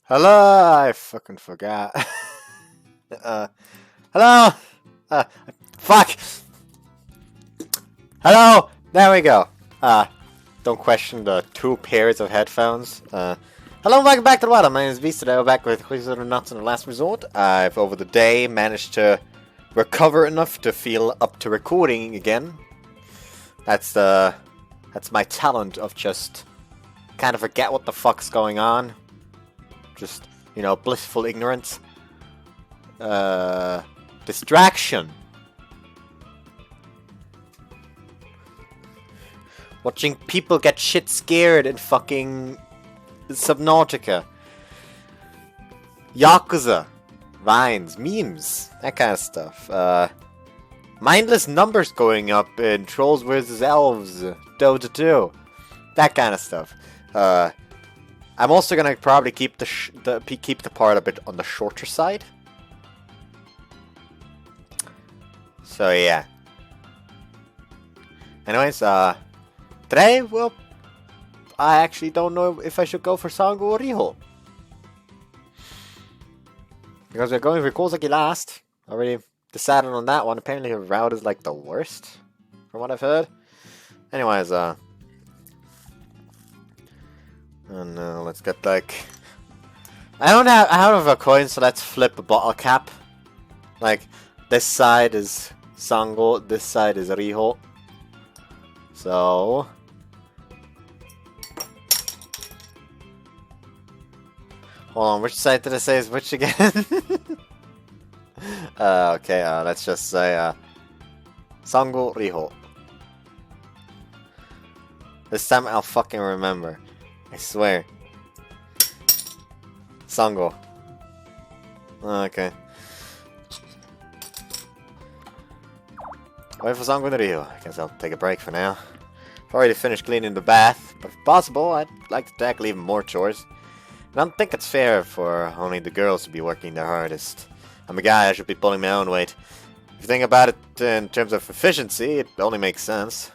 Hello, I fucking forgot. Hello. Fuck. Hello. There we go. Don't question the 2 pairs of headphones. Hello, welcome back to the water. My name is Beast. Today we're back with Koisuru Natsu in the last resort. I've over the day managed to recover enough to feel up to recording again. That's my talent of just kind of forget what the fuck's going on. Just, you know, blissful ignorance. Distraction. Watching people get shit scared in fucking Subnautica. Yakuza. Vines. Memes. That kind of stuff. Mindless numbers going up in Trolls vs. Elves. Dota 2. That kind of stuff. I'm also gonna probably keep the part a bit on the shorter side. So yeah. Anyways, today, well, I actually don't know if I should go for Sango or Riho. Because we're going for Kozaki last. Already decided on that one. Apparently her route is like the worst, from what I've heard. Anyways, and let's get like... I don't have a coin, so let's flip a bottle cap. Like, this side is Sango, this side is Riho. So... Hold on, which side did I say is which again? Okay, let's just say, Sango, Riho. This time I'll fucking remember. I swear. Sango. Okay. Wait for Sango and Riho. I guess I'll take a break for now. I've already finished cleaning the bath, but if possible, I'd like to tackle even more chores. I don't think it's fair for only the girls to be working their hardest. I'm a guy, I should be pulling my own weight. If you think about it in terms of efficiency, it only makes sense.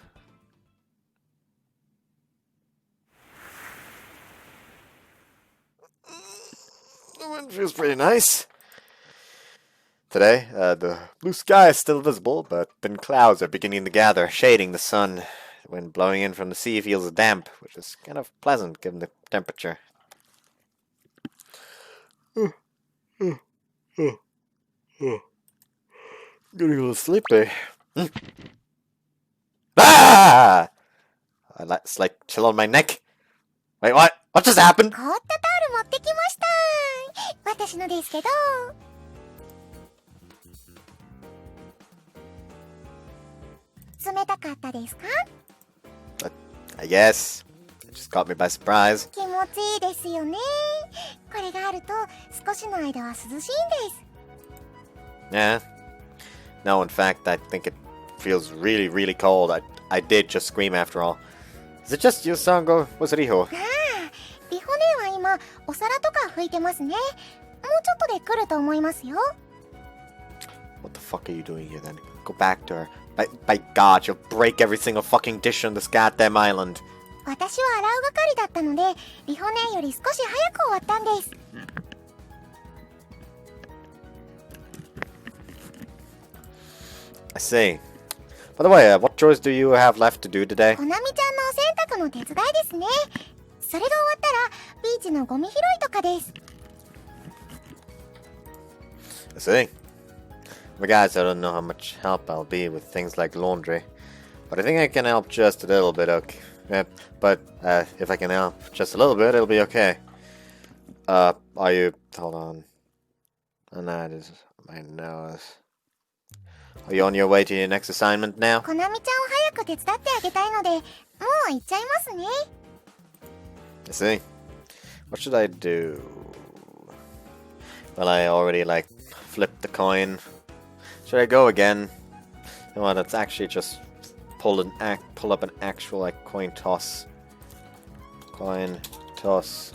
The wind feels pretty nice. Today, the blue sky is still visible, but thin clouds are beginning to gather, shading the sun. The wind blowing in from the sea feels damp, which is kind of pleasant given the temperature. Getting a little sleepy. Ah! I like slight chill on my neck. Wait, what? What just happened? 凍ったタオル持ってきました。私のですけど。冷たかったですか？ I guess. It just caught me by surprise. 気持ちいいですよね。これがあると少しの間は涼しいんです。Yeah. No, in fact, I think it feels really, really cold. I did just scream after all. Is it just you, Sango? Was it Riho? ああ、リホ姉は今お皿とか拭いてますね。もうちょっとで来ると思いますよ。What the fuck are you doing here then? Go back to her. By God, you'll break every single fucking dish on this goddamn island. 私は洗う係だったので、リホ姉より少し早く終わったんです。I see. By the way, what chores do you have left to do today? コナミちゃんのお洗濯の手伝いですね。それが終わったらビーチのゴミ拾いとかです。I see. But guys, I don't know how much help I'll be with things like laundry. But I think I can help just a little bit, okay? But if I can help just a little bit, it'll be okay. Are you... Hold on. And that is my nose. Are you on your way to your next assignment now? コナミちゃんを早く手伝ってあげたいので、もう行っちゃいますね。I see. What should I do? Well, I already, like, flipped the coin. Should I go again? You know what, let's actually just pull up an actual, like, coin toss. Coin toss.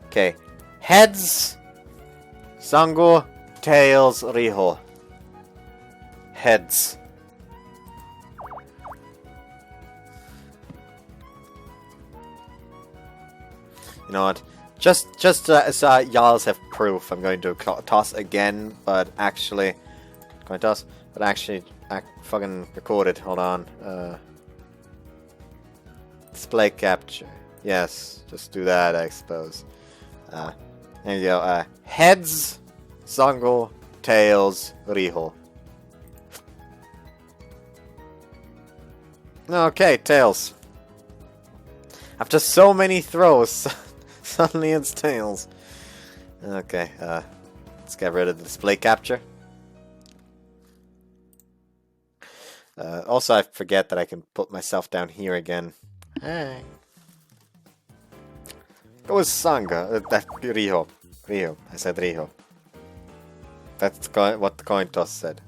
Okay. Heads! Sango, tails, Riho. Heads. You know what? Just so y'all have proof, I'm going to toss again, but actually... Going to toss? But actually, I fucking recorded. Hold on. Display capture. Yes, just do that, I suppose. There you go. Heads, Sango, tails, Riho. Okay, tails. After so many throws, suddenly it's tails. Okay, let's get rid of the display capture. Also, I forget that I can put myself down here again. Hey. It was Sanga. That Riho. Riho. I said Riho. That's what the coin toss said.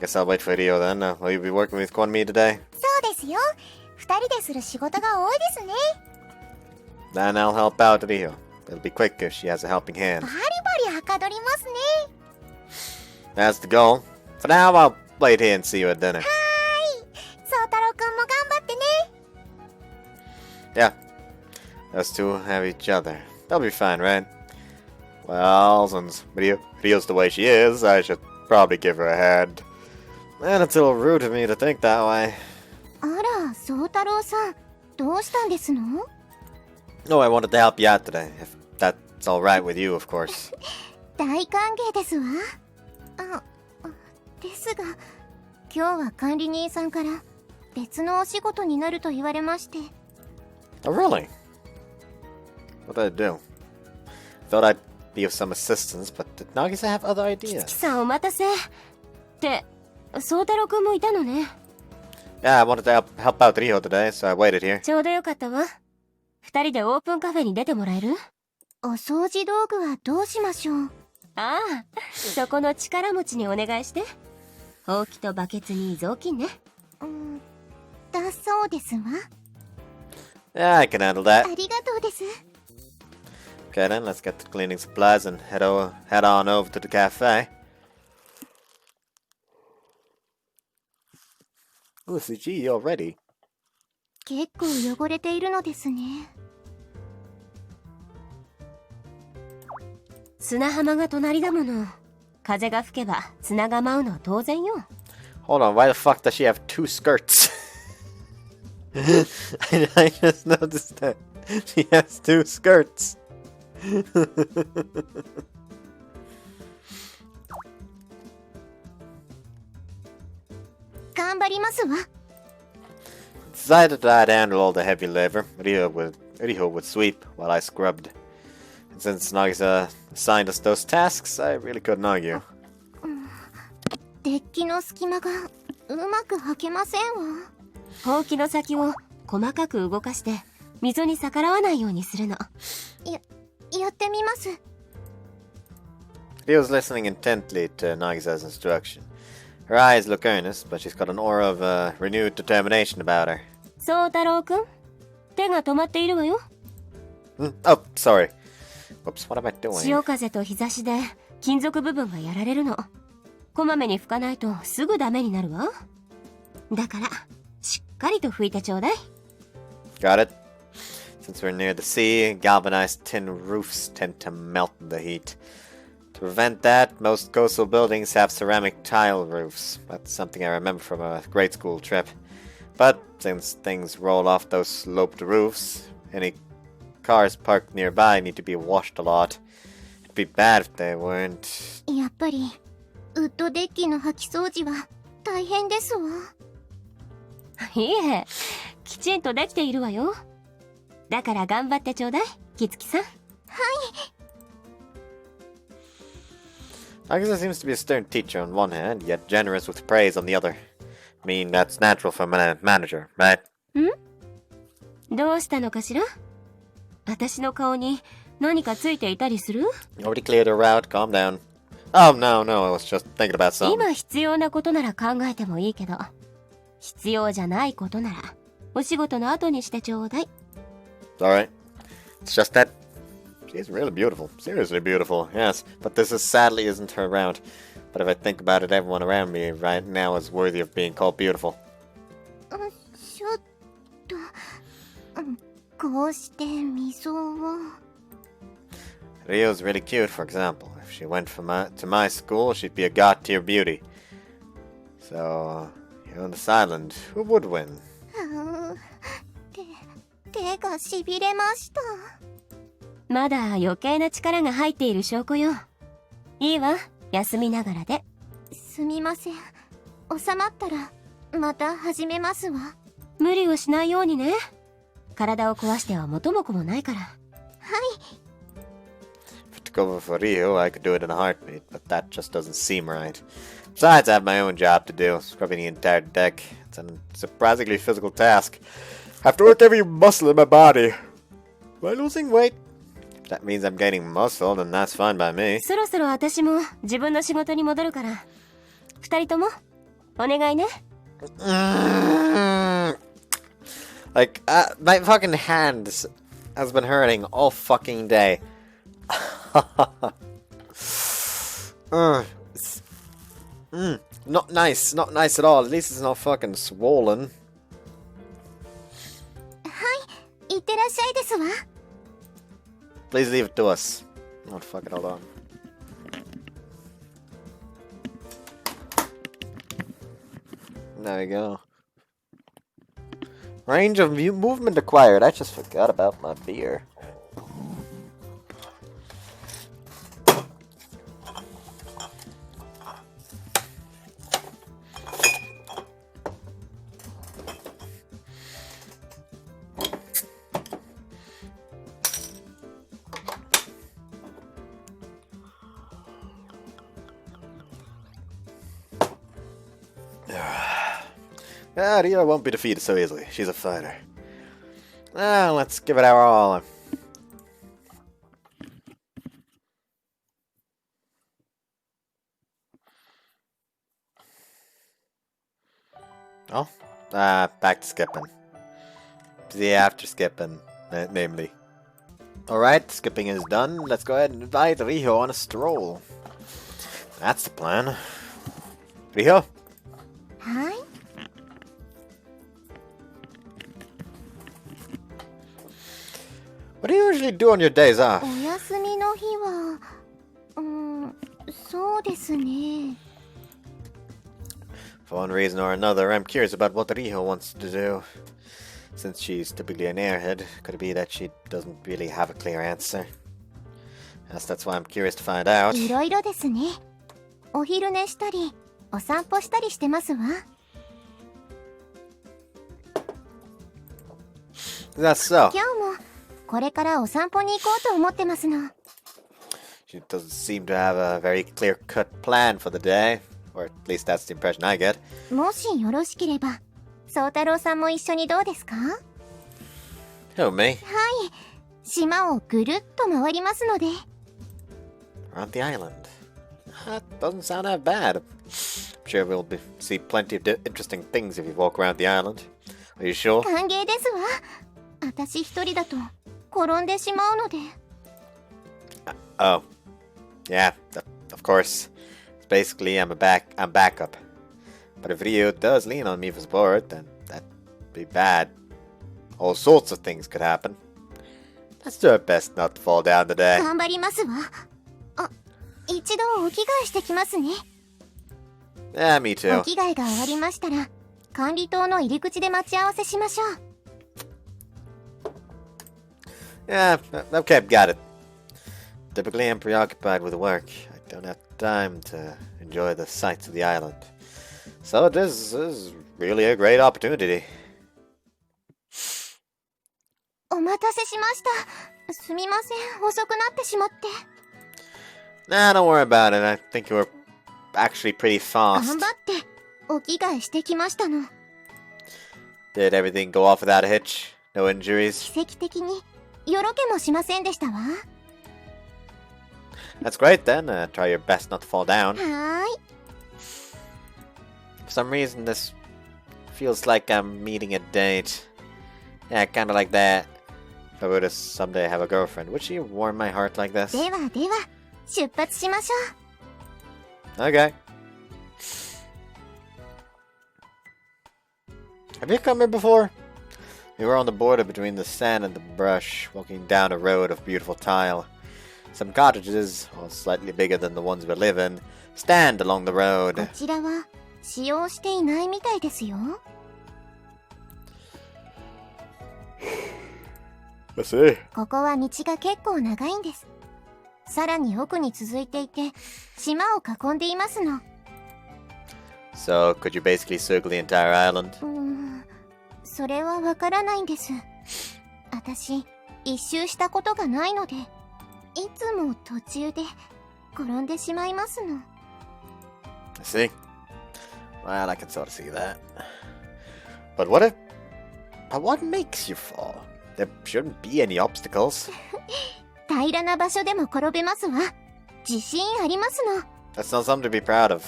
Guess I'll wait for Riho then. Will you be working with Konmi today? そうですよ。二人でする仕事が多いですね。 Then I'll help out Riho. It'll be quick if she has a helping hand. バリバリはかどりますね。 That's the goal. For now, I'll wait here and see you at dinner. はーい。そう太郎くんも頑張ってね。 Yeah. Those two have each other. They'll be fine, right? Well, since Rio's the way she is, I should probably give her a hand. And it's a little rude of me to think that way. あら、そう太郎さん、どうしたんですの？ No, I wanted to help you out today, if that's alright with you, of course. 大歓迎ですわ。ですが、今日は管理人さんから別のお仕事になると言われまして。 Oh, really? What did I do? Thought I'd be of some assistance, but did Nagisa have other き ideas? さんお待たせ。って、宗太郎くんもいたのね。Yeah, I wanted to help out Riho today, so I waited here. ちょうどよかったわ。二人でオープンカフェに出てもらえる？お掃除道具はどうしましょう？ああ、そこの力持ちにお願いして。ほうきとバケツに雑巾ね。だそうですわ。 Yeah, I can handle that. ありがとうです。 Okay then, let's get the cleaning supplies and head on over to the cafe. Ooh, Suji, you're ready. 結構汚れているのですね。砂浜が隣だもの。風が吹けば砂が舞うのは当然よ。Hold on, why the fuck does she have two skirts? I just noticed that. She has two skirts. 頑張りますわ。 Decided that I'd handle all the heavy labor. Riho would sweep while I scrubbed. And since Nagisa assigned us those tasks, I really couldn't argue. デッキの隙間がうまく履けませんわ。ほうきの先を細かく動かして溝に逆らわないようにするの。やってみます。 Riho's listening intently to Nagisa's instruction. Her eyes look earnest, but she's got an aura of renewed determination about her. 宗太郎くん、手が止まっているわよ。Oh, sorry. Whoops, what am I doing? 潮風と日差しで金属部分がやられるの。こまめに拭かないとすぐダメになるわ。だからしっかりと拭いてちょうだい。 Got it. Since we're near the sea, galvanized tin roofs tend to melt in the heat. To prevent that, most coastal buildings have ceramic tile roofs. That's something I remember from a grade school trip. But since things roll off those sloped roofs, any cars parked nearby need to be washed a lot. It'd be bad if they weren't. やっぱりウッドデッキの掃き掃除は大変ですわ。いえ、きちんとできているわよ。だから頑張ってちょうだい、きつきさん。Nagisa seems to be a stern teacher on one hand, yet generous with praise on the other. I mean, that's natural for a manager, right? どうしたのかしら？私の顔に何かついていたりする？ Already cleared her out, calm down. Oh, no, I was just thinking about something. 今必要なことなら考えてもいいけど、必要じゃないことならお仕事の後にしてちょうだい。Alright. It's just that she's really beautiful. Seriously beautiful, yes. But this sadly isn't her round. But if I think about it, everyone around me right now is worthy of being called beautiful. ちょっとこうして溝を。Rio's really cute, for example. If she went to my school, she'd be a god-tier beauty. So, here on this island, who would win? 手がしびれました。まだ余計な力が入っている証拠よ。いいわ、休みながらで。すみません。収まったらまた始めますわ。無理をしないようにね。体を壊しては元も子もないから。はい。If it go for Rio, I could do it in a heartbeat, but that just doesn't seem right. Besides, I have my own job to do, scrubbing the entire deck. It's a surprisingly physical task. I have to work every muscle in my body. Am I losing weight? If that means I'm gaining muscle, then that's fine by me. そろそろ私も自分の仕事に戻るから。二人ともお願いね。Like, my fucking hand has been hurting all fucking day. Not nice, not nice at all. At least it's not fucking swollen. はい、いってらっしゃいですわ。Please leave it to us. Oh, fuck it, hold on. There we go. Range of movement acquired. I just forgot about my beer. Rio won't be defeated so easily. She's a fighter. Let's give it our all. Oh, back to skipping. The after skipping, namely. Alright, skipping is done. Let's go ahead and invite Riho on a stroll. That's the plan. Riho? はい。What do you usually do on your days off? お休みの日は、そうですね。For one reason or another, I'm curious about what Riho wants to do. Since she's typically an airhead, could it be that she doesn't really have a clear answer? Yes, that's why I'm curious to find out. いろいろですね。お昼寝したり、お散歩したりしてますわ。That's so. 今日もこれからお散歩に行こうと思ってますの。She doesn't seem to have a very clear-cut plan for the day. Or at least that's the impression I get. もしよろしければ、宗太郎さんも一緒にどうですか？ Who, me? はい。島をぐるっと回りますので。Around the island. That doesn't sound that bad. I'm sure we'll see plenty of interesting things if you walk around the island. Are you sure? 歓迎ですわ。私一人だと転んでしまうので。Oh. Yeah, of course. It's basically I'm backup. But if Ryo does lean on me for support, then that'd be bad. All sorts of things could happen. Let's do our best not to fall down today. 頑張りますわ。あ、一度お着替えしてきますね。Yeah, me お too. 着替えが終わりましたら、管理棟の入り口で待ち合わせしましょう。Yeah, okay, got it. Typically I'm preoccupied with work. I don't have time to enjoy the sights of the island. So this is really a great opportunity. お待たせしました。すみません、遅くなってしまって。Nah, don't worry about it. I think you were actually pretty 頑 fast. 張ってお着替えしてきましたの。 Did everything go off without a hitch? No injuries? 奇跡的によろけもしませんでしたわ。That's great then. Try your best not to fall down. はーい。 For some reason this feels like I'm meeting a date. Yeah, kinda like that. If I were to someday have a girlfriend, would she warm my heart like this? ではでは、出発しましょ Okay. Have you come here before? We were on the border between the sand and the brush, walking down a road of beautiful tile. Some cottages, or slightly bigger than the ones we live in, stand along the こ road. ちらは使用していないみたいですよ。 I see. ここは道が結構長いんです。さらに奥に続いていて、島を囲んでいますの。 So, could you basically circle the entire island? それはわからないんです。私、一周したことがないので、いつも途中で転んでしまいますの。 I see. Well, I can sort of see that. But what makes you fall? There shouldn't be any obstacles. 平らな場所でも転べますわ。自信ありますの。 That's not something to be proud of.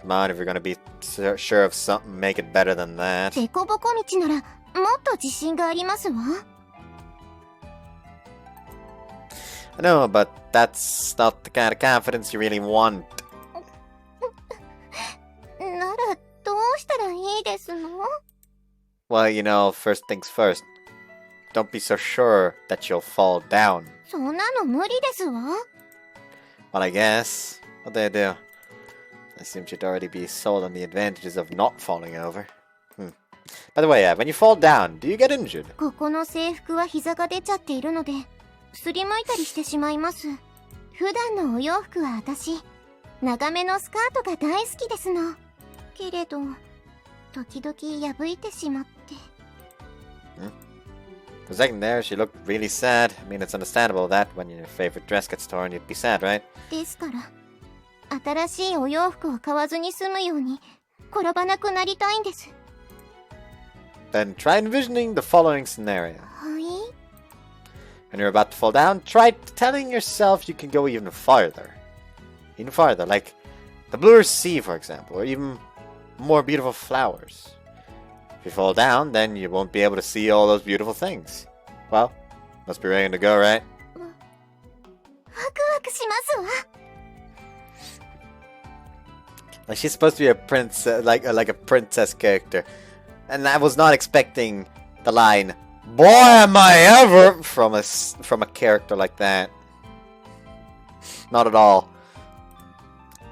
Come on, if you're gonna be sure of something, make it better than that. デコボコ道ならもっと自信がありますわ。 I know, but that's not the kind of confidence you really want. ならどうしたらいいですの？ Well, you know, first things first. Don't be so sure that you'll fall down. そんなの無理ですわ。 Well, I guess. What'd they do? I assumed you'd already be sold on the advantages of not falling over. By the way, when you fall down, do you get injured? ここの制服は膝が出ちゃっているので、すりむいたりしてしまいます。普段のお洋服は私、長めのスカートが大好きですの。けれど、時々破いてしまって。For a second there, she looked really sad. I mean, it's understandable that when your favorite dress gets torn, you'd be sad, right? ですから、新しいお洋服を買わずに済むように、転ばなくなりたいんです。 Then try envisioning the following scenario. はい？ When you're about to fall down, try telling yourself you can go even farther. Even farther, like the bluer sea, for example, or even more beautiful flowers. If you fall down, then you won't be able to see all those beautiful things. Well, must be ready to go, right? ワクワクしますわ。 Like she's supposed to be a princess, like a princess character, and I was not expecting the line "Boy, am I ever" from a character like that. Not at all.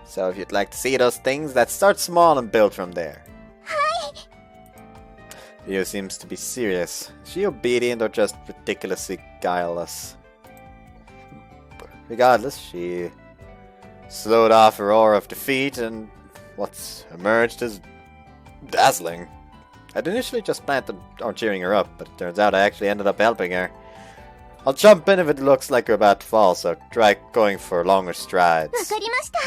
So if you'd like to see those things, let's start small and build from there. Rio seems to be serious. Is she obedient or just ridiculously guileless? Regardless, she slowed off her aura of defeat, and what's emerged is dazzling. I'd initially just planned on cheering her up, but it turns out I actually ended up helping her. I'll jump in if it looks like you're about to fall, so try going for longer strides. わかりました。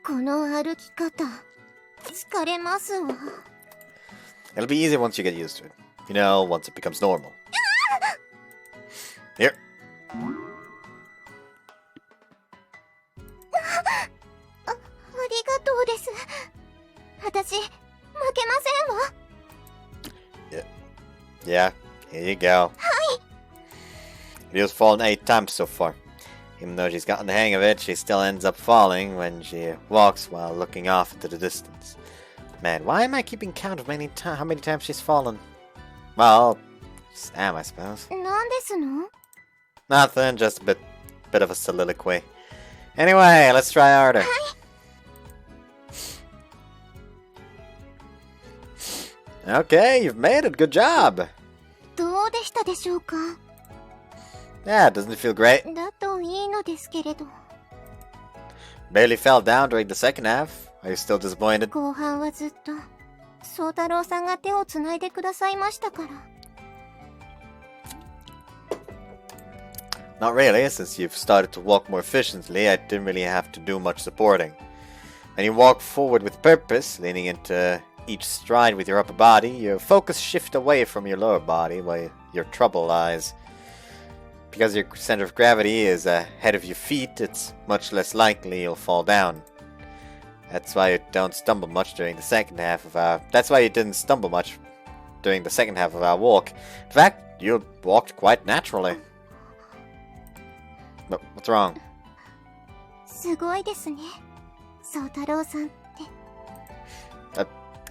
この歩き方、疲れますわ。 It'll be easy once you get used to it. You know, once it becomes normal. Here. ありがとうです。私、負けませんわ。 Yeah, here you go. Rio's fallen 8 times so far. Even though she's gotten the hang of it, she still ends up falling when she walks while looking off into the distance. Man, why am I keeping count of how many times she's fallen? Well, Sam, I suppose. なんですの？ Nothing, just a bit of a soliloquy. Anyway, let's try harder. Okay, you've made it. Good job. どうでしたでしょうか？ Yeah, doesn't it feel great? だといいのですけれど。 Barely fell down during the second half. Are you still disappointed? 後半はずっと、宗太郎さんが手をつないでくださいましたから。 Not really, since you've started to walk more efficiently, I didn't really have to do much supporting. When you walk forward with purpose, leaning into each stride with your upper body, your focus shifts away from your lower body, where your trouble lies. Because your center of gravity is ahead of your feet, it's much less likely you'll fall down. That's why you don't stumble much during the second half of our... That's why you didn't stumble much during the second half of our walk. In fact, you walked quite naturally. But what's wrong? すごいですね、宗太郎さんって。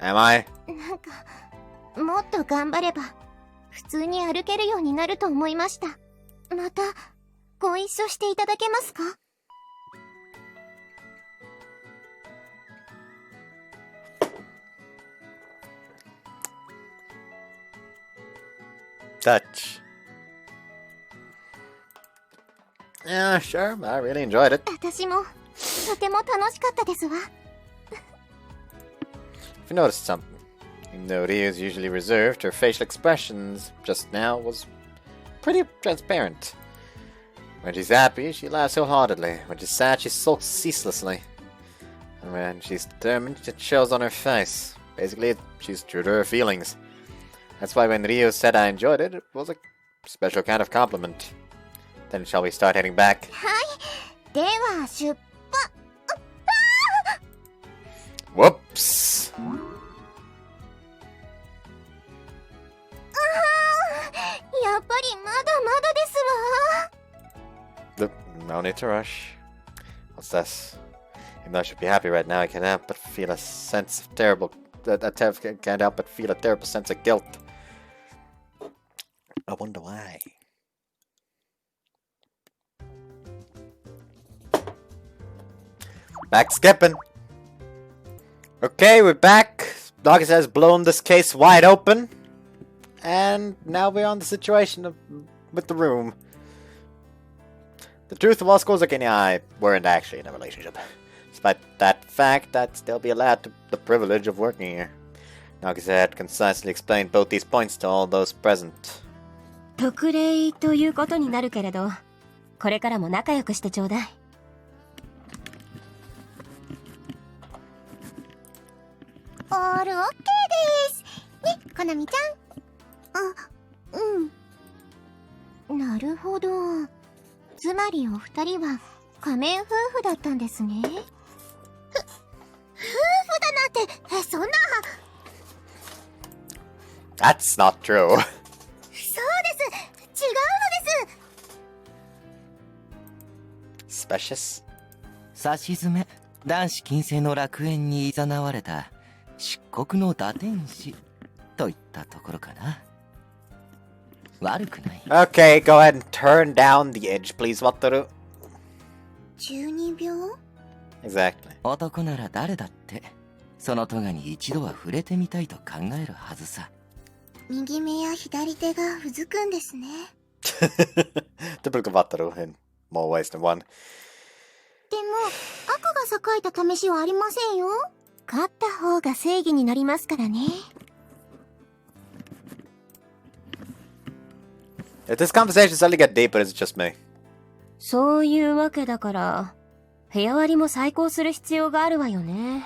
Am I? なんか、もっと頑張れば普通に歩けるようになると思いました。またご一緒していただけますか？ Touch. Yeah, sure. I really enjoyed it. 私もとても楽しかったですわ。 If you noticed something, even though Ryu is usually reserved, her facial expressions just now was pretty transparent. When she's happy, she laughs wholeheartedly. When she's sad, she sulks ceaselessly. And when she's determined, it shows on her face. Basically, she's true to her feelings. That's why when Ryu said I enjoyed it, it was a special kind of compliment. Then shall we start heading back? はい、では出発。 Whoops! やっぱりまだまだですわ。 No need to rush. What's this? Even though I should be happy right now, I can't help but feel a sense of terrible... can't help but feel a terrible sense of guilt. I wonder why. Back skipping. Okay, we're back. Dog has blown this case wide open. And now we're on the situation with the room. The truth was, Kozuki and I weren't actually in a relationship. Despite that fact, I'd still be allowed the privilege of working here. Nagisa had concisely explained both these points to all those present. 特例ということになるけれど、これからも仲良くしてちょうだい。オールオッケーです。ね、コナミちゃん。なるほど。つまりお二人は仮面夫婦だったんですね。夫婦だなんて、そんな。That's not true. そうです。違うのです。Specious? さしずめ男子禁制の楽園に誘われた漆黒の打天使といったところかな。悪くない。 Okay, go ahead and turn down the edge, please, Wataru. 12秒 Exactly. 男なら誰だってそのトガに一度は触れてみたいと考えるはずさ。右目や左手がうずくんですね。Typical Wataru in more ways than one. でも赤が栄えた試しはありませんよ。勝った方が正義になりますからね。If this conversation suddenly get deeper, is it just me? そういうわけだから、部屋割りも再考する必要があるわよね。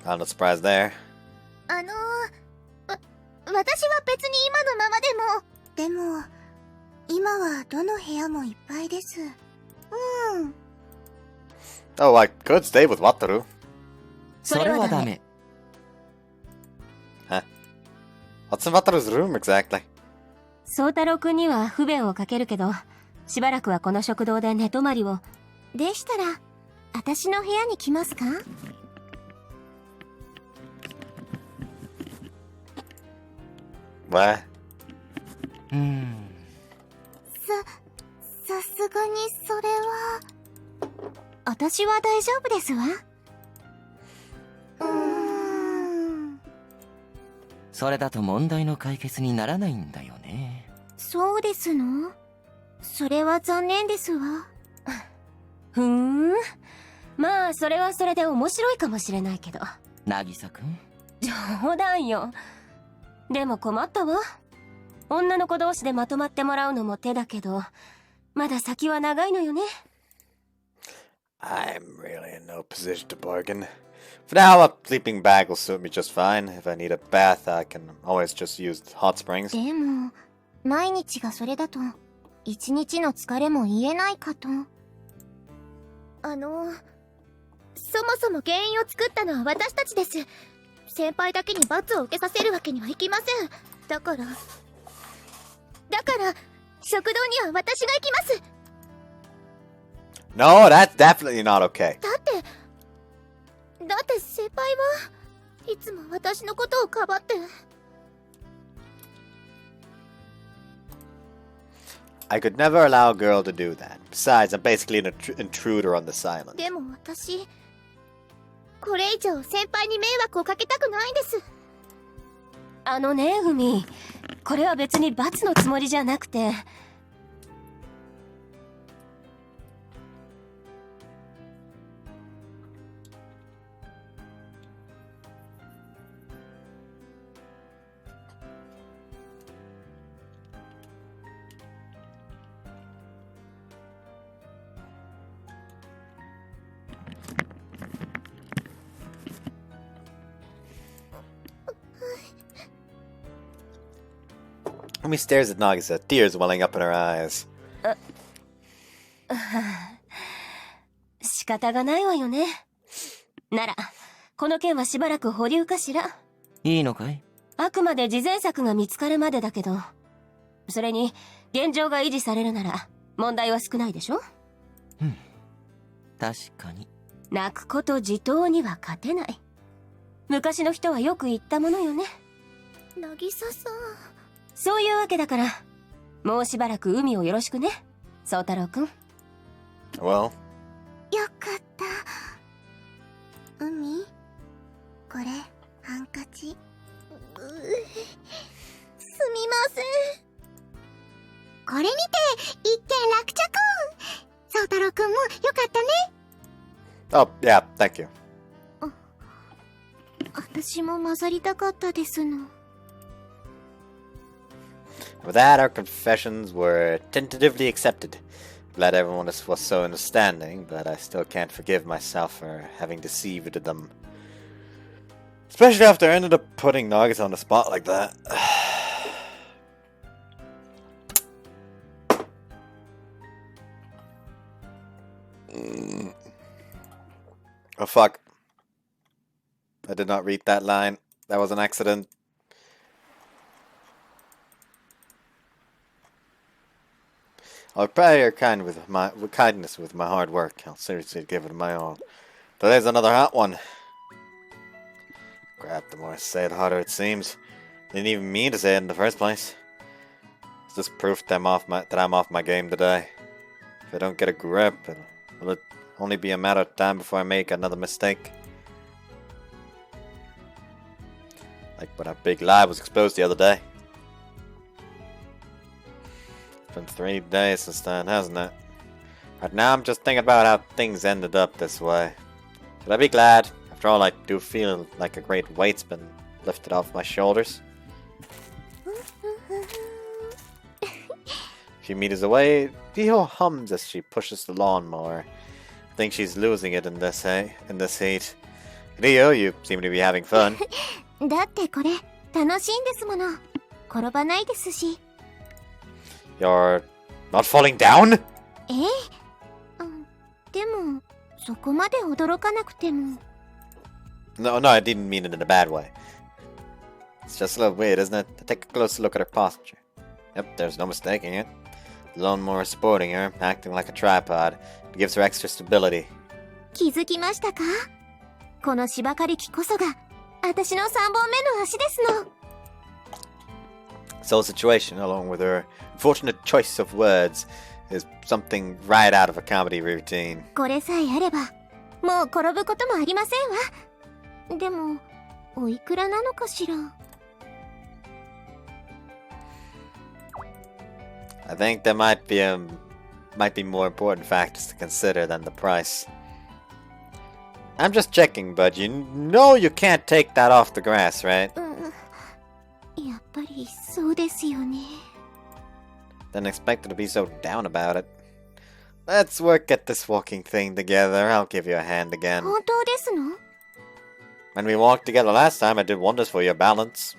I'm not surprised there. 私は別に今のままでも。でも、今はどの部屋もいっぱいです。Oh, I could stay with Wataru. それはダメ。 Huh? What's in Wataru's room exactly? 宗太郎くんには不便をかけるけど、しばらくはこの食堂で寝泊まりを。でしたら、私の部屋に来ますか？ What? さすがにそれは。私は大丈夫ですわ。それだと問題の解決にならないんだよね。そうですの？それは残念ですわ。ふーん。まあ、それはそれで面白いかもしれないけど。渚くん。冗談よ。でも困ったわ。女の子同士でまとまってもらうのも手だけど、まだ先は長いのよね。I'm really in no position to bargain. For now, a sleeping bag will suit me just fine. If I need a bath, I can always just use hot springs. でも、毎日がそれだと、一日の疲れも言えないかと。そもそも原因を作ったのは私たちです。先輩だけに罰を受けさせるわけにはいきません。だから、食堂には私が行きます。No, that's definitely not okay. だって先輩はいつも私のことをかばって。I could never allow a girl to do that. Besides, I'm basically an intruder on this island. でも私、これ以上先輩に迷惑をかけたくないんです。あのね、フミ、これは別に罰のつもりじゃなくて。Umi stares at Nagisa, tears welling up in her eyes. 仕方がないわよね。なら、この件はしばらく保留かしら。いいのかい？あくまで次善策が見つかるまでだけど、それに現状が維持されるなら問題は少ないでしょ。確かに。泣くこと自頭には勝てない。昔の人はよく言ったものよね。渚さん。そういうわけだから、もうしばらく海をよろしくね、宗太郎くん。Well. よかった。海、これハンカチ。すみません。これにて一件落着。宗太郎くんもよかったね。Oh, yeah, thank you. 私も混ざりたかったですの。With that, our confessions were tentatively accepted. Glad everyone was so understanding, but I still can't forgive myself for having deceived them. Especially after I ended up putting Nagisa on the spot like that. Oh fuck. I did not read that line. That was an accident. I'll repay your kindness with my hard work. I'll seriously give it my all. But there's another hot one. Crap, the more I say it, the harder it seems. Didn't even mean to say it in the first place. It's just proof that I'm off my game today. If I don't get a grip, will it only be a matter of time before I make another mistake? Like when a big lie was exposed the other day. It's been 3 days since then, hasn't it? Right now I'm just thinking about how things ended up this way. Should I be glad? After all, I do feel like a great weight's been lifted off my shoulders. A few meters away, Riho hums as she pushes the lawnmower. I think she's losing it in this heat. Riho, you seem to be having fun. だってこれ楽しいんですもの。転ばないですし。You're not falling down? でもそこまで驚かなくても。No, I didn't mean it in a bad way. It's just a little weird, isn't it? Take a closer look at her posture. Yep, there's no mistaking it. The lawnmower is supporting her, acting like a tripod. It gives her extra stability. 気づきましたか？この芝刈り機こそが私の3本目の足ですの。This whole situation, along with her unfortunate choice of words, is something right out of a comedy routine. これさえあればもう転ぶこともありませんわ。でもおいくらなのかしら。I think there might be more important factors to consider than the price. I'm just checking, but you know you can't take that off the grass, right? やっぱりそうですよね。Didn't expect you to be so down about it. Let's work at this walking thing together. I'll give you a hand again. 本当ですの？ When we walked together last time, I did wonders for your balance.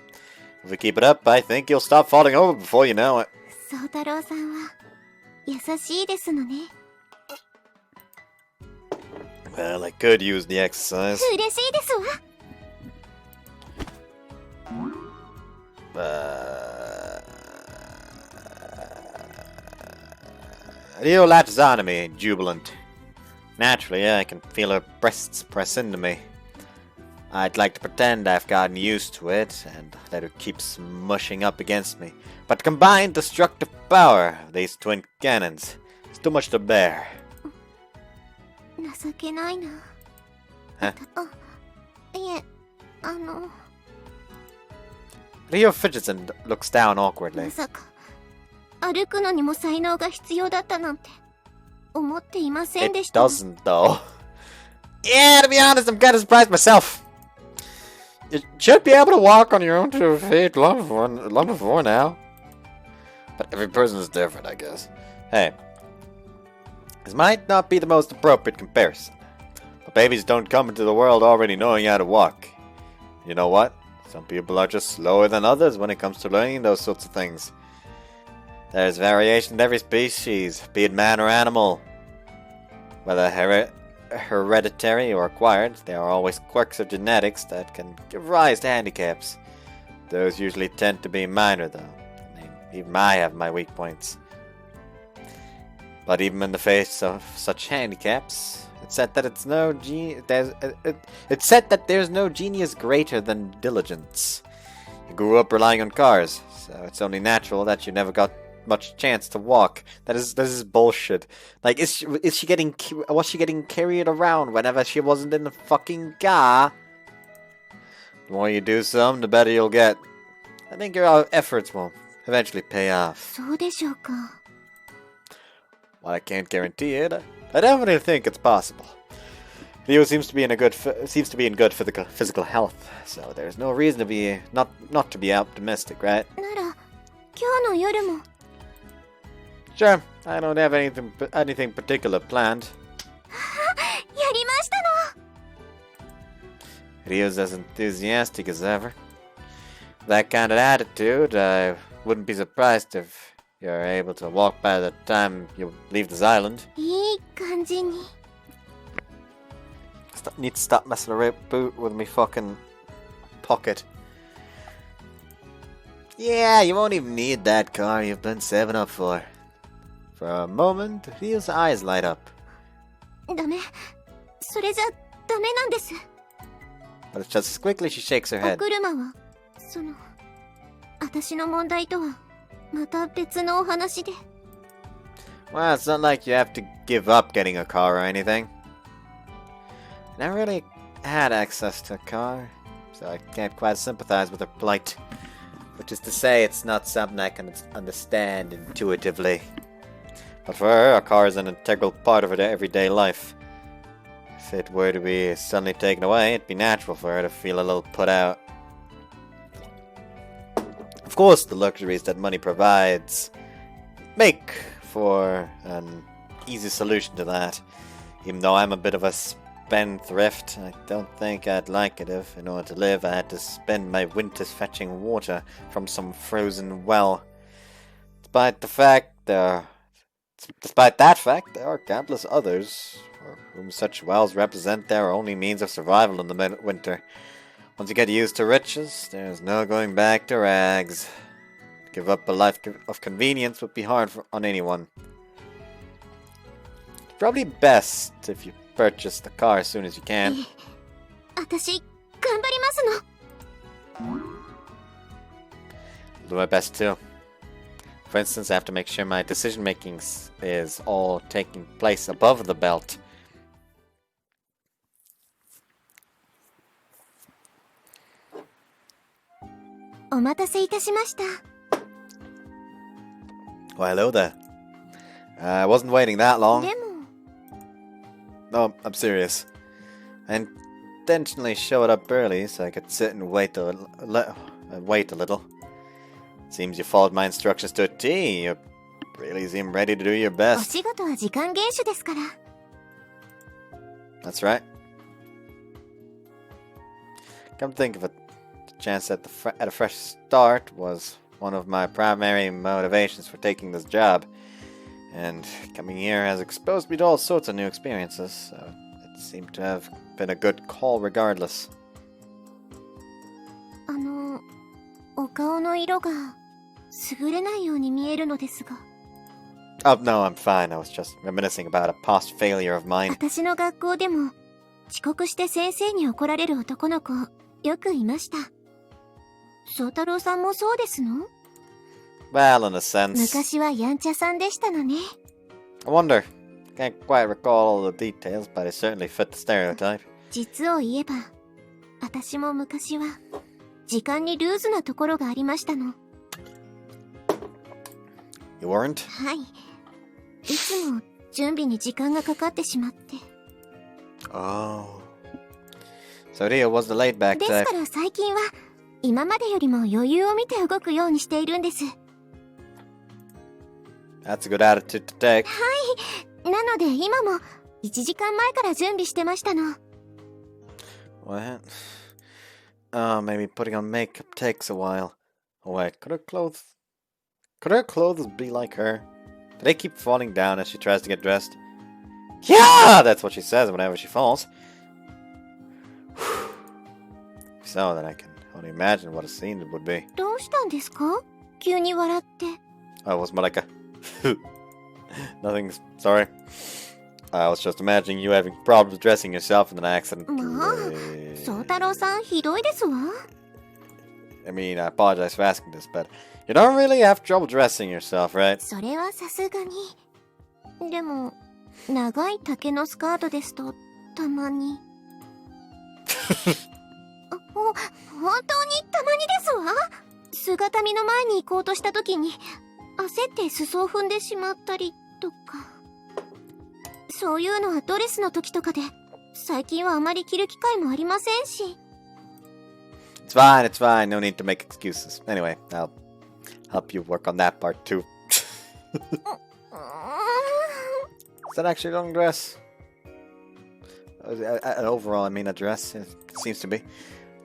If we keep it up, I think you'll stop falling over before you know it. 宗太郎さんは優しいですのね。Well, I could use the exercise. 嬉しいですわ。Riho latches onto me, jubilant. Naturally, I can feel her breasts press into me. I'd like to pretend I've gotten used to it, and that it keeps mushing up against me. But the combined destructive power of these twin cannons is too much to bear. 情けないな。Huh? いえ、Ryo fidgets and looks down awkwardly. まさか歩くのにも才能が必要だったなんて思っていません It でした。 doesn't, though. Yeah, to be honest, I'm kind of surprised myself. You should be able to walk on your own 2 feet long before now. But every person is different, I guess. Hey, this might not be the most appropriate comparison. But babies don't come into the world already knowing how to walk. You know what? Some people are just slower than others when it comes to learning those sorts of things. There's variation in every species, be it man or animal. Whether hereditary or acquired, there are always quirks of genetics that can give rise to handicaps. Those usually tend to be minor, though. I mean, even I have my weak points. But even in the face of such handicaps, it's said that there's no genius greater than diligence. You grew up relying on cars, so it's only natural that you never got much chance to walk. This is bullshit. Like, was she getting carried around whenever she wasn't in the fucking car? The more you do some, the better you'll get. I think your efforts will eventually pay off. そうでしょうか。 While I can't guarantee it, I definitely think it's possible. Ryo seems to be in good physical health, so there's no reason to be not to be optimistic, right? なら今日の夜も。 Sure, I don't have anything particular planned. やりましたの。 Ryo's as enthusiastic as ever. With that kind of attitude, I wouldn't be surprised if you're able to walk by the time you leave this island. いい感じに。 Need to stop messing around with me fucking pocket. Yeah, you won't even need that car you've been saving up for. For a moment, Ryo's eyes light up. ダメ。それじゃダメなんです。 But just as quickly she shakes her お head. 車は私の問題とはまた別のお話で。 Well, it's not like you have to give up getting a car or anything. I never really had access to a car, so I can't quite sympathize with her plight. Which is to say, it's not something I can understand intuitively. But for her, a car is an integral part of her everyday life. If it were to be suddenly taken away, it'd be natural for her to feel a little put out. Of course, the luxuries that money provides make for an easy solution to that. Even though I'm a bit of a spendthrift, I don't think I'd like it if, in order to live, I had to spend my winters fetching water from some frozen well. Despite that fact, there are countless others for whom such wells represent their only means of survival in the winter. Once you get used to riches, there's no going back to rags. To give up a life of convenience would be hard on anyone. It's probably best if you purchase the car as soon as you can. 私頑張りますの。 I'll do my best too. For instance, I have to make sure my decision making is all taking place above the belt.お待たせいたしました。 Well, hello there. I wasn't waiting that long. でも No, I'm serious. I intentionally showed up early so I could sit and wait a little. Seems you followed my instructions to a T. You really seem ready to do your お best. 仕事は時間厳守ですから。 That's right. Come to think of it, the chance at a fresh start was one of my primary motivations for taking this job. And coming here has exposed me to all sorts of new experiences, so it seemed to have been a good call regardless. お顔の色が優れないように見えるのですが。 Oh, no, I'm fine. I was just reminiscing about a past failure of mine. 私の学校でも遅刻して先生に怒られる男の子、よくいました。宗太郎さんもそうですの？ Well, in a sense. 昔はやんちゃさんでしたのね。I wonder. Can't quite recall all the details, but it certainly fit the stereotype. 実を言えば、私も昔は、時間にルーズなところがありましたの。You weren't? はい。いつも準備に時間がかかってしまって。Oh. So Rio was the laid-back です type. から最近は、今までよりも余裕を見て動くようにしているんです。That's a good attitude to take. なので今も、1時間前から準備してましたの。What? Oh, maybe putting on makeup takes a while. Oh wait, could her clothes be like her? Do they keep falling down as she tries to get dressed? Yeah! That's what she says whenever she falls. So then I can only imagine what a scene it would be. どうしたんですか？急に笑って。Oh, it was more like a... Nothing, sorry. I was just imagining you having problems dressing yourself and then I accidentally... まあ、宗太郎さんひどいですわ。I mean, I apologize for asking this, but you don't really have trouble dressing yourself, right? それはさすがに。でも、長い丈のスカートですと、たまに。本当にたまにですわ。姿見の前に行こうとした時に、焦って裾を踏んでしまったりとか。そういうのはドレスの時とかで、最近はあまり着る機会もありませんし。It's fine, it's fine. No need to make excuses. Anyway, I'll help you work on that part too. Is that actually a long dress? Overall, I mean a dress. It seems to be.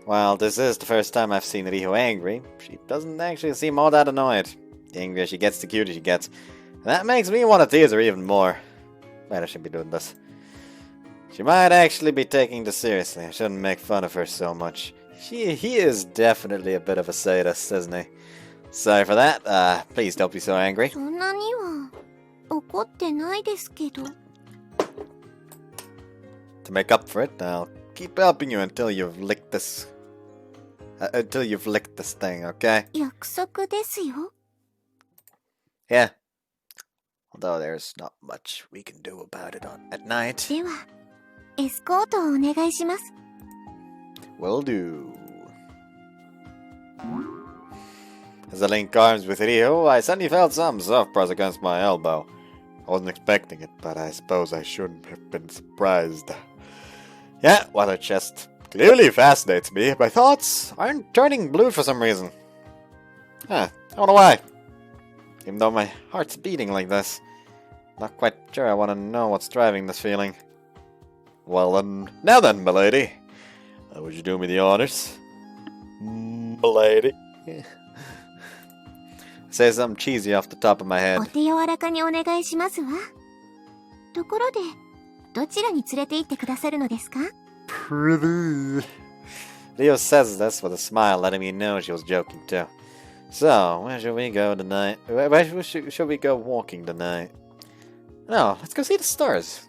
Well, this is the first time I've seen Riho angry. She doesn't actually seem all that annoyed. The angrier she gets, the cuter she gets. And that makes me want to tease her even more. Why does she be doing this? She might actually be taking this seriously. I shouldn't make fun of her so much. He is definitely a bit of a sadist, isn't he? Sorry for that. Please don't be so angry. そんなには怒ってないですけど。To make up for it, I'll keep helping you until you've licked this. Until you've licked this thing, okay? 約束ですよ。Yeah. Although there's not much we can do about it at night. では、エスコートをお願いします。Will do. As I linked arms with Riho, I suddenly felt some soft press against my elbow. I wasn't expecting it, but I suppose I shouldn't have been surprised. Yeah, while her chest clearly fascinates me, my thoughts aren't turning blue for some reason. I don't know why. Even though my heart's beating like this. Not quite sure I want to know what's driving this feeling. Well then, now then, milady. Would you do me the honors? Milady. Say something cheesy off the top of my head. お手柔らかにお願いしますわ。ところで、どちらに連れて行ってくださるのですか？ Pretty. Leo says this with a smile, letting me know she was joking too. So, where should we go tonight? Where should we go walking tonight? No, let's go see the stars.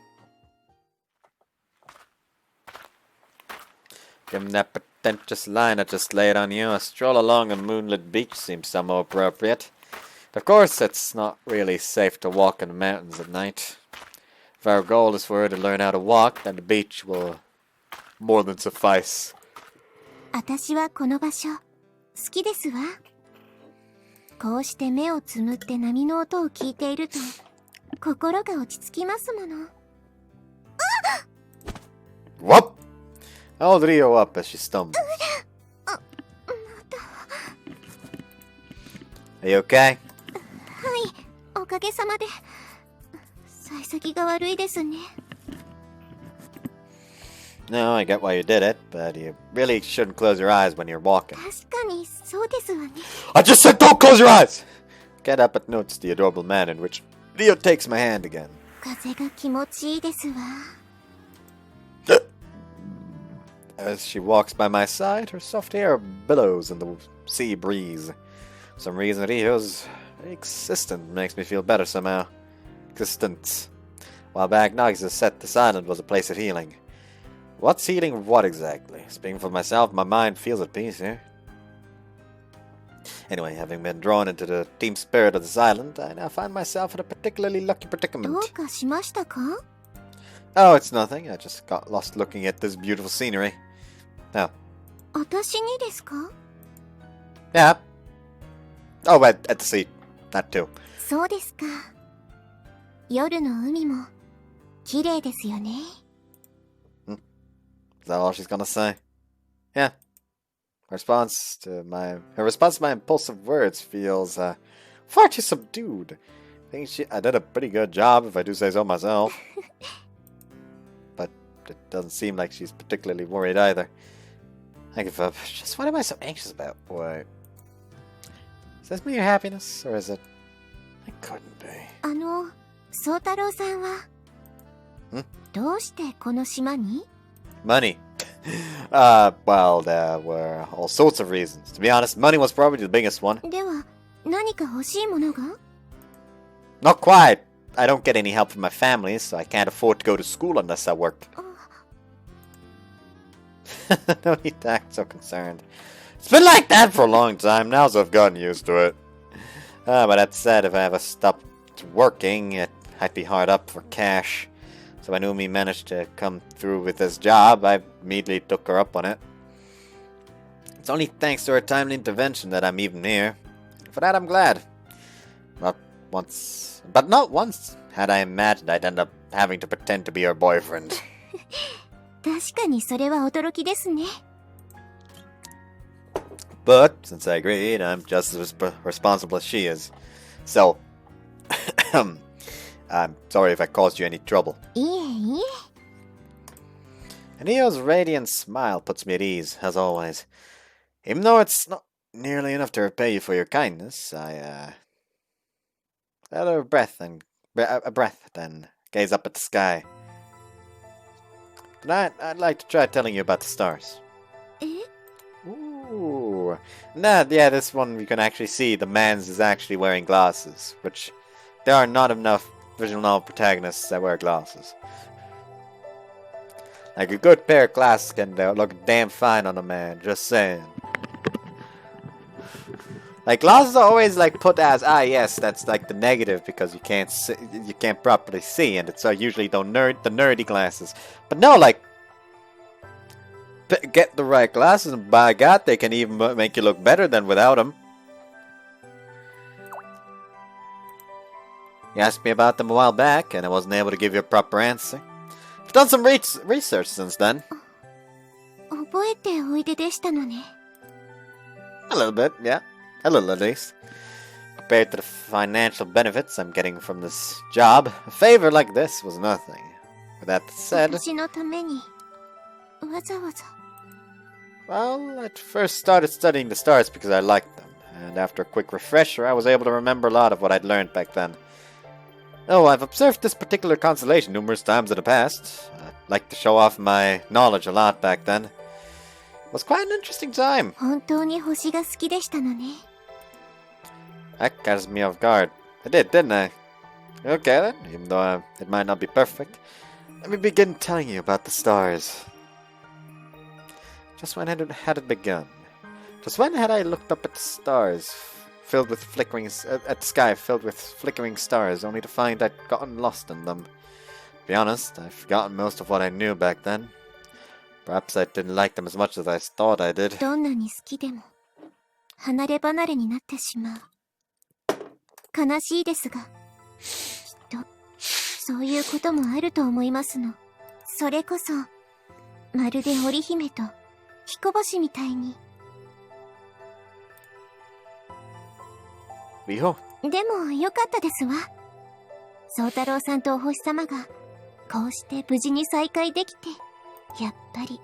Given that pretentious line I just laid on you, a stroll along a moonlit beach seems somewhat appropriate. Of course, it's not really safe to walk in the mountains at night. If our goal is for her to learn how to walk, then the beach will more than suffice. 私はこの場所、好きですわ。こうして目をつむって波の音を聞いていると、心が落ち着きますもの。Whoop! I hold Rio up as she stumbles. Are you okay? はい、おかげさまで。幸先が悪いですね。No, I get why you did it, but you really shouldn't close your eyes when you're walking. 確かにそうですわね。I just said don't close your eyes! Get up and notice the adorable manner in which Rio takes my hand again. 風が気持ちいいですわ。As she walks by my side, her soft hair billows in the sea breeze. For some reason, Rio's existence makes me feel better somehow. Existence. While back Nagisa said this island was a place of healing. What's healing what exactly? Speaking for myself, my mind feels at peace here. Anyway, having been drawn into the team spirit of this island, I now find myself in a particularly lucky どう predicament. かしましたか？ Oh, it's nothing. I just got lost looking at this beautiful scenery. Oh. 私にですか？ Yeah. Oh, at the sea. That too. そうですか。夜の海も綺麗ですよね。Is that all she's gonna say? Yeah. Her response to my impulsive words feels far too subdued. I did a pretty good job, if I do say so myself. But it doesn't seem like she's particularly worried either. I give up. Just what am I so anxious about, boy? Is this mere happiness, or is it? It couldn't be. 宗太郎さんはどうしてこの島に？ Money. Well, there were all sorts of reasons. To be honest, money was probably the biggest one. では何か欲しいものが？ Not quite. I don't get any help from my family, so I can't afford to go to school unless I work. No need to act so concerned. It's been like that for a long time now, so I've gotten used to it. But that said, if I ever stopped working, I'd be hard up for cash. So when Umi managed to come through with this job, I immediately took her up on it. It's only thanks to her timely intervention that I'm even here. For that, I'm glad. Not once had I imagined I'd end up having to pretend to be her boyfriend. 確かにそれは驚きですね。 But, since I agreed, I'm just as responsible as she is. So, I'm sorry if I caused you any trouble. いえいえ。 And Io's radiant smile puts me at ease, as always. Even though it's not nearly enough to repay you for your kindness, I, let her breath and gaze up at the sky. Tonight, I'd like to try telling you about the stars. え？ Ooh. Nah, yeah, this one you can actually see the man's is actually wearing glasses, which there are not enough visual novel protagonists that wear glasses. Like a good pair of glasses can look damn fine on a man, just saying. Like glasses are always like put as yes, that's like the negative because you can't properly see, and it's usually the nerdy glasses. But no, like get the right glasses, and by God, they can even make you look better than without them. You asked me about them a while back, and I wasn't able to give you a proper answer. I've done some research since then. 覚えておいででしたのね。 A little bit, yeah. A little at least. Compared to the financial benefits I'm getting from this job, a favor like this was nothing. With that said, 私のためにわざわざ。 well, I first started studying the stars because I liked them, and after a quick refresher, I was able to remember a lot of what I'd learned back then. Oh, I've observed this particular constellation numerous times in the past. I liked to show off my knowledge a lot back then. It was quite an interesting time. 本当に星が好きでしたのね。 That catches me off guard. I did, didn't I? Okay then, even though it might not be perfect. Let me begin telling you about the stars. Just when had it begun? Just when had I looked up at the stars, filled with at the sky filled with flickering stars, only to find I'd gotten lost in them? To be honest, I've forgotten most of what I knew back then. Perhaps I didn't like them as much as I thought I did. どんなに好きでも離れ離れになってしまう。悲しいですが、きっとそういうこともあると思いますの。それこそまるで織姫と彦星みたいに。 Riho? でもよかったですわ。宗太郎さんとお星様がこうして無事に再会できて、やっぱり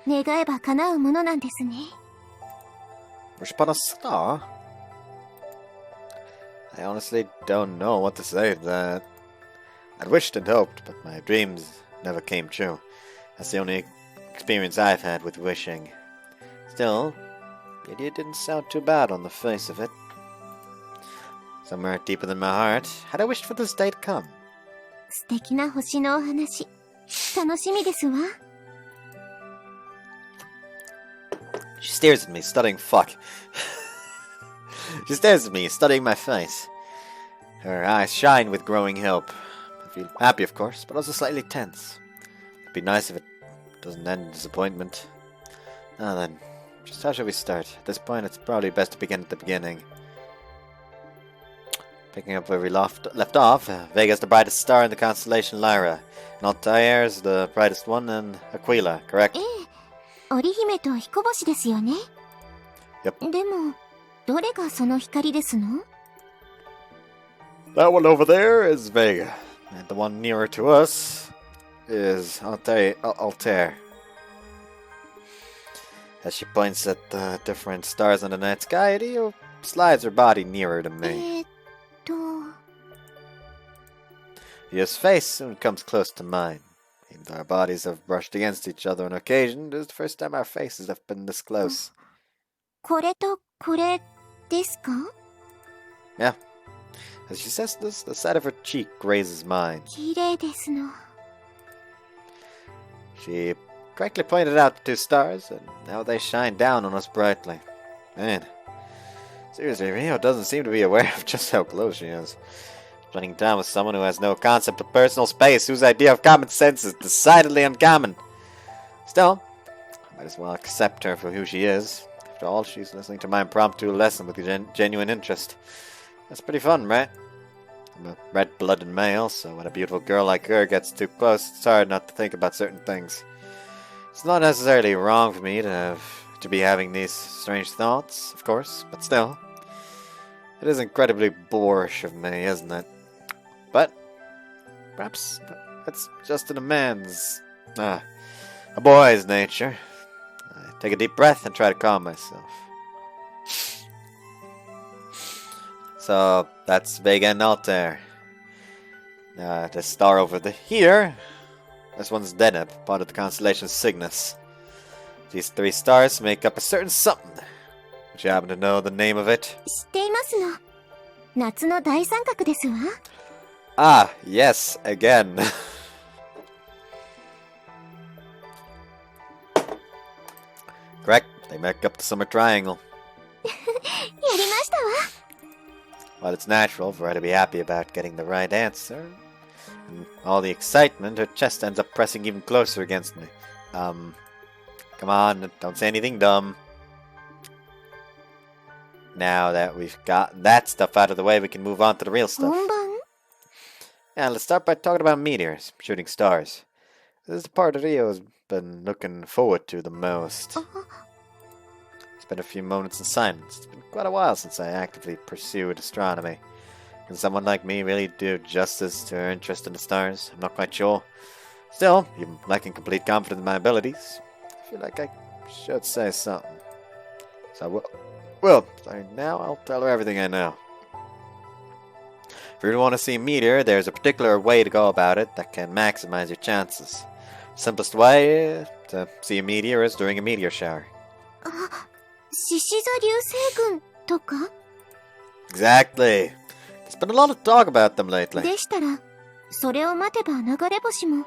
願えば叶うものなんですね。 Wish upon a star? I honestly don't know what to say to that. I'd wished and hoped, but my dreams never came true. That's the only experience I've had with wishing. Still, the idea didn't sound too bad on the face of it. Somewhere deeper than my heart, had I wished for this day to come. 素敵な星のお話、楽しみですわ。She stares at me, studying fuck. She stares at me, studying my face. Her eyes shine with growing hope. I feel happy, of course, but also slightly tense. It'd be nice if it doesn't end in disappointment. Now then, just how shall we start? At this point, it's probably best to begin at the beginning. Picking up where we left off, Vega's the brightest star in the constellation Lyra. And Altair is the brightest one, and Aquila, correct? ええ、織姫と彦星ですよね。 Yep. でも、どれがその光ですの？ That one over there is Vega, and the one nearer to us is Altair. As she points at the different stars in the night sky, Rio slides her body nearer to me. Rio's face soon comes close to mine. Even though our bodies have brushed against each other on occasion, this is the first time our faces have been this close. これとこれですか？ Yeah. As she says this, the side of her cheek grazes mine. 綺麗ですの。 She correctly pointed out the two stars, and now they shine down on us brightly. Man, seriously, Rio doesn't seem to be aware of just how close she is. Spending time with someone who has no concept of personal space, whose idea of common sense is decidedly uncommon. Still, I might as well accept her for who she is. After all, she's listening to my impromptu lesson with genuine interest. That's pretty fun, right? I'm a red-blooded male, so when a beautiful girl like her gets too close, it's hard not to think about certain things. It's not necessarily wrong for me to be having these strange thoughts, of course, but still. It is incredibly boorish of me, isn't it? But perhaps that's just in a boy's nature. I take a deep breath and try to calm myself. So that's Vega and Altair. The star over here, this one's Deneb, part of the constellation Cygnus. These three stars make up a certain something. Would you happen to know the name of it? 知っていますの。夏の大三角ですわ。 Ah, yes, again. Correct, they make up the summer triangle. やりましたわ。 While it's natural for her to be happy about getting the right answer, and all the excitement, her chest ends up pressing even closer against me. Come on, don't say anything dumb. Now that we've gotten that stuff out of the way, we can move on to the real stuff. 本番？ Yeah, let's start by talking about meteors, shooting stars. This is the part that Rio's been looking forward to the most. Spent a few moments in silence. It's been quite a while since I actively pursued astronomy. Can someone like me really do justice to her interest in the stars? I'm not quite sure. Still, even lacking complete confidence in my abilities, I feel like I should say something. So, now I'll tell her everything I know. If you really want to see a meteor, there's a particular way to go about it that can maximize your chances. Simplest way to see a meteor is during a meteor shower. 獅子座流星群とか？ Exactly. There's been a lot of talk about them lately. でしたら、それを待てば流れ星も。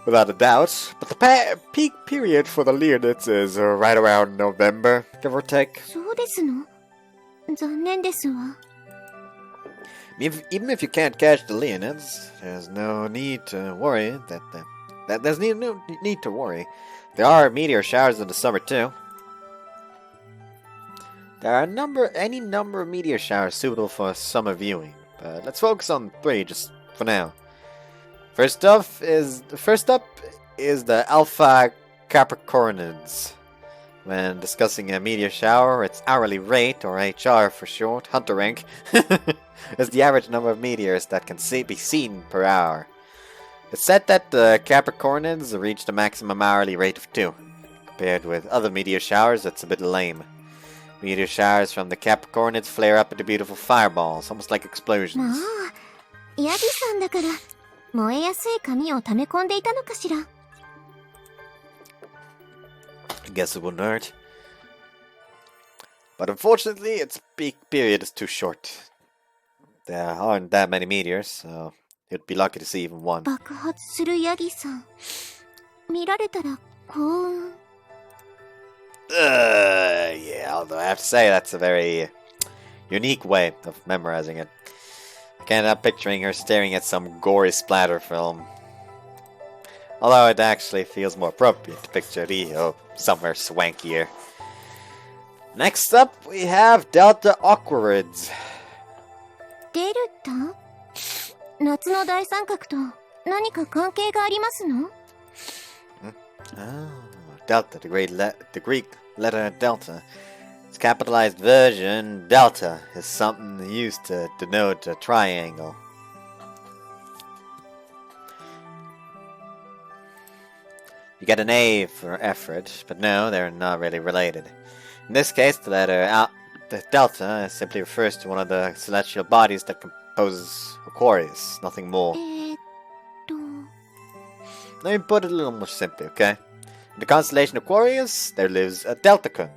Without a doubt, but the peak period for the Leonids is right around November, give or take. そうですの？残念ですわ。 Even if you can't catch the Leonids, there's no need to worry there's no need to worry. There are meteor showers in the summer too. There are any number of meteor showers suitable for summer viewing, but let's focus on 3 just for now. First up is the Alpha Capricornids. When discussing a meteor shower, its hourly rate, or HR for short, hunter rank, is the average number of meteors that can be seen per hour. It's said that the Capricornids reached a maximum hourly rate of 2. Compared with other meteor showers, it's a bit lame. Meteor showers from the Capricornids flare up into beautiful fireballs, almost like explosions. まあ、ヤギさんだから、燃えやすい紙を溜め込んでいたのかしら。 I guess it wouldn't hurt. But unfortunately, its peak period is too short. There aren't that many meteors, so you'd be lucky to see even one. 爆発するヤギさん。見られたら幸運。Yeah, although I have to say that's a very unique way of memorizing it. I can't help picturing her staring at some gory splatter film. Although it actually feels more appropriate to picture Riho somewhere swankier. Next up, we have Delta Aquarids. デルタ？夏の大三角と何か関係がありますの？ Oh, Delta, the Greek letter Delta. Its capitalized version, Delta, is something used to denote a triangle. You get an A for effort, but no, they're not really related. In this case, the Delta simply refers to one of the celestial bodies that composes Aquarius, nothing more. Let me put it a little more simply, okay? In the constellation Aquarius, there lives a Deltacon.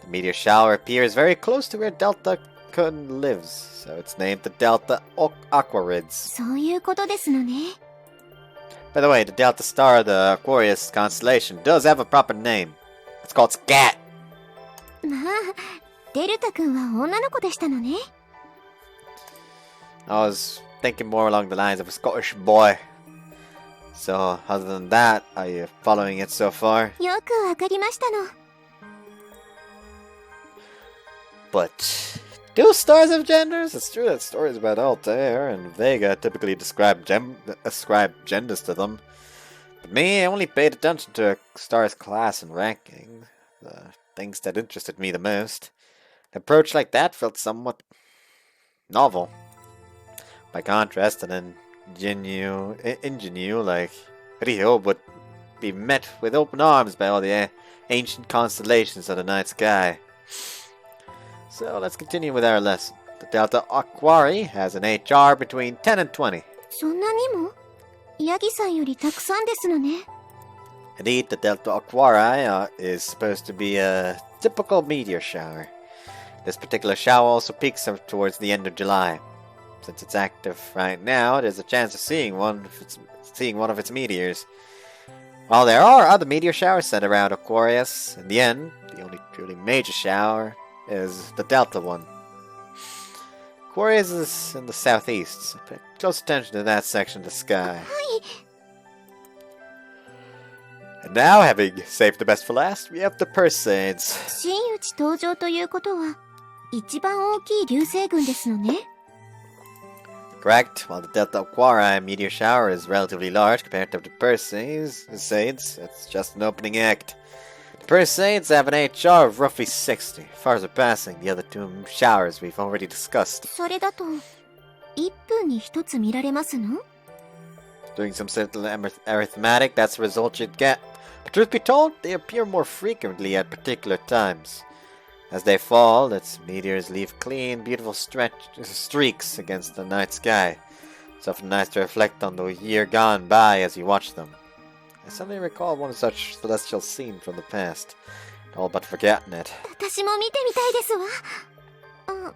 The meteor shower appears very close to where Deltacon lives, so it's named the Delta Aquarids. そういうことですのね。 By the way, the Delta star of the Aquarius constellation does have a proper name. It's called Scat. まあ、デルタ君は女の子でしたのね。 I was thinking more along the lines of a Scottish boy. So, other than that, are you following it so far? よくわかりましたの。 But, do stars have genders? It's true that stories about Altair and Vega typically ascribe genders to them. But me, I only paid attention to a star's class and ranking. The things that interested me the most. An approach like that felt somewhat novel. By contrast, an ingenue like Riho would be met with open arms by all the ancient constellations of the night sky. So let's continue with our lesson. The Delta Aquari has an HR between 10 and 20. そんなにも？ヤギさんよりたくさんですのね。 Indeed, the Delta Aquari is supposed to be a typical meteor shower. This particular shower also peaks up towards the end of July. Since it's active right now, there's a chance of seeing one of its meteors. While there are other meteor showers set around Aquarius, in the end, the only truly major shower is the Delta one. Aquarius is in the southeast, so pay close attention to that section of the sky. はい。 And now, having saved the best for last, we have the Perseids. 真打ち登場ということは、一番大きい流星群ですのね。 Correct. While the Delta Aquari meteor shower is relatively large compared to the Perseids, it's just an opening act. The Perseids have an HR of roughly 60, far surpassing the other two showers we've already discussed. それだと、1分に1つ見られますの？ Doing some simple arithmetic, that's the result you'd get. But truth be told, they appear more frequently at particular times. As they fall, its meteors leave clean, beautiful streaks against the night sky. It's often nice to reflect on the year gone by as you watch them. I suddenly recall one such celestial scene from the past, all but forgotten it. 私も見てみたいですわ。あ、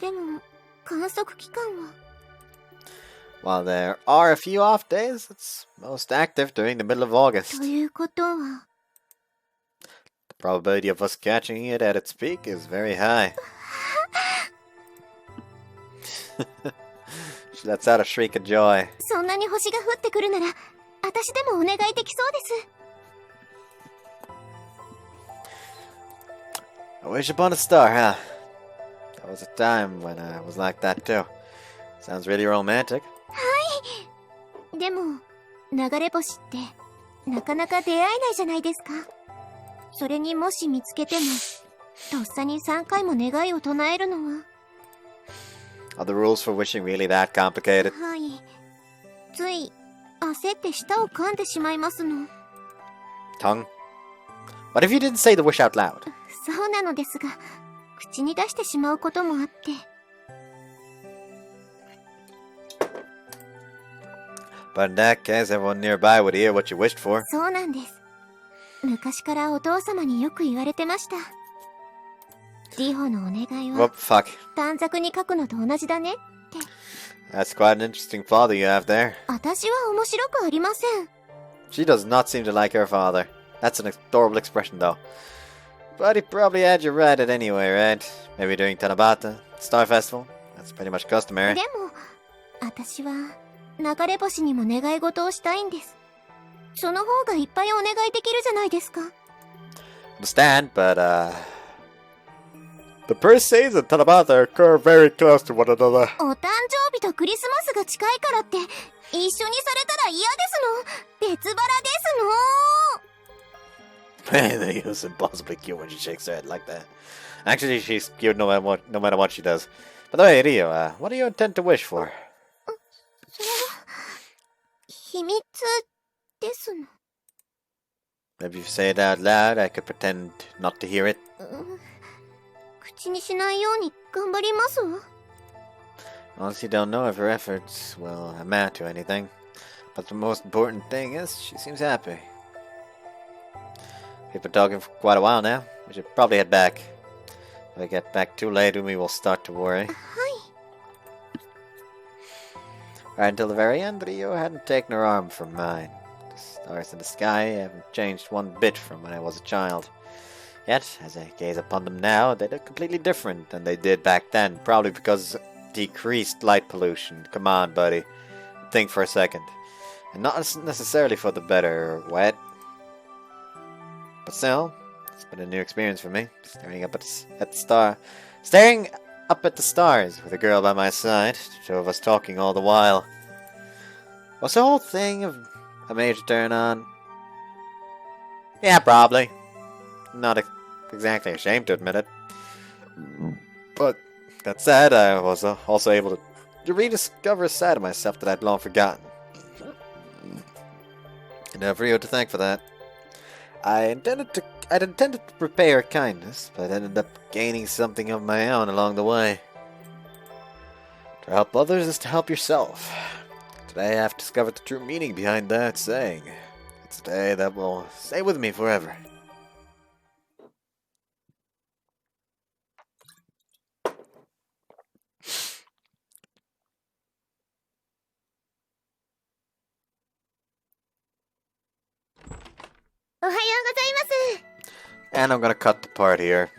でも、観測期間は。 While there are a few off days, it's most active during the middle of August. ということは。 The probability of us catching it at its peak is very high. She lets out a shriek of joy. そんなに星が降ってくるなら、私でもお願いできそうです。 I wish upon a star, huh? There was a time when I was like that too. Sounds really romantic. はい。でも、流れ星ってなかなか出会えないじゃないですか。それにもし見つけても、とっさに3回も願いを唱えるのは。Are the rules for wishing really that complicated? はい。つい焦って舌を噛んでしまいますの。 Tongue? What if you didn't say the wish out loud? そうなのですが、口に出してしまうこともあって。 But in that case, everyone nearby would hear what you wished for. そうなんです。昔からお父様によく言われてました。リホのお願いは Whoop, fuck. 短冊に書くのと同じだねって。 That's quite an interesting father you have there. 私は面白くありません。 She does not seem to like her father. That's an adorable expression, though. But he probably had you right it anyway, right? Maybe during Tanabata, Star Festival. That's pretty much customary. でも、私は流れ星にも願い事をしたいんです。その方がいっぱいお願いできるじゃないですか。Understand, but the birthdays and Tanabata occur very close to one another. お誕生日とクリスマスが近いからって一緒にされたら嫌ですの。別腹ですの。They use impossibly cute when she shakes her head like that. Actually, she's cute no matter what she does. By the way, Rio, what do you intend to wish for? それは秘密ですの。 Maybe if you say it out loud, I could pretend not to hear it. 口にしないように頑張りますわ。 Honestly, don't know if her efforts will amount to anything. But the most important thing is she seems happy. We've been talking for quite a while now. We should probably head back. If I get back too late, we will start to worry. はい。 Right until the very end, Rio hadn't taken her arm from mine. The stars in the sky haven't changed one bit from when I was a child. Yet, as I gaze upon them now, they look completely different than they did back then. Probably because decreased light pollution. Come on, buddy. Think for a second. And not necessarily for the better, what? But still, it's been a new experience for me. Staring up at the stars with a girl by my side. The two of us talking all the while. Was the whole thing a major turn on? Yeah, probably. Not exactly ashamed to admit it. But that said, I was also able to rediscover a side of myself that I'd long forgotten. And I have Rio to thank for that. I'd intended to repay her kindness, but ended up gaining something of my own along the way. To help others is to help yourself. Today I've discovered the true meaning behind that saying. It's a day that will stay with me forever. And I'm gonna cut the part here.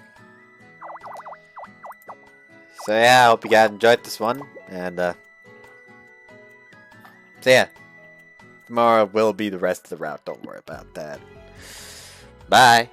So yeah, I hope you guys enjoyed this one, and so yeah, tomorrow will be the rest of the route, don't worry about that. Bye!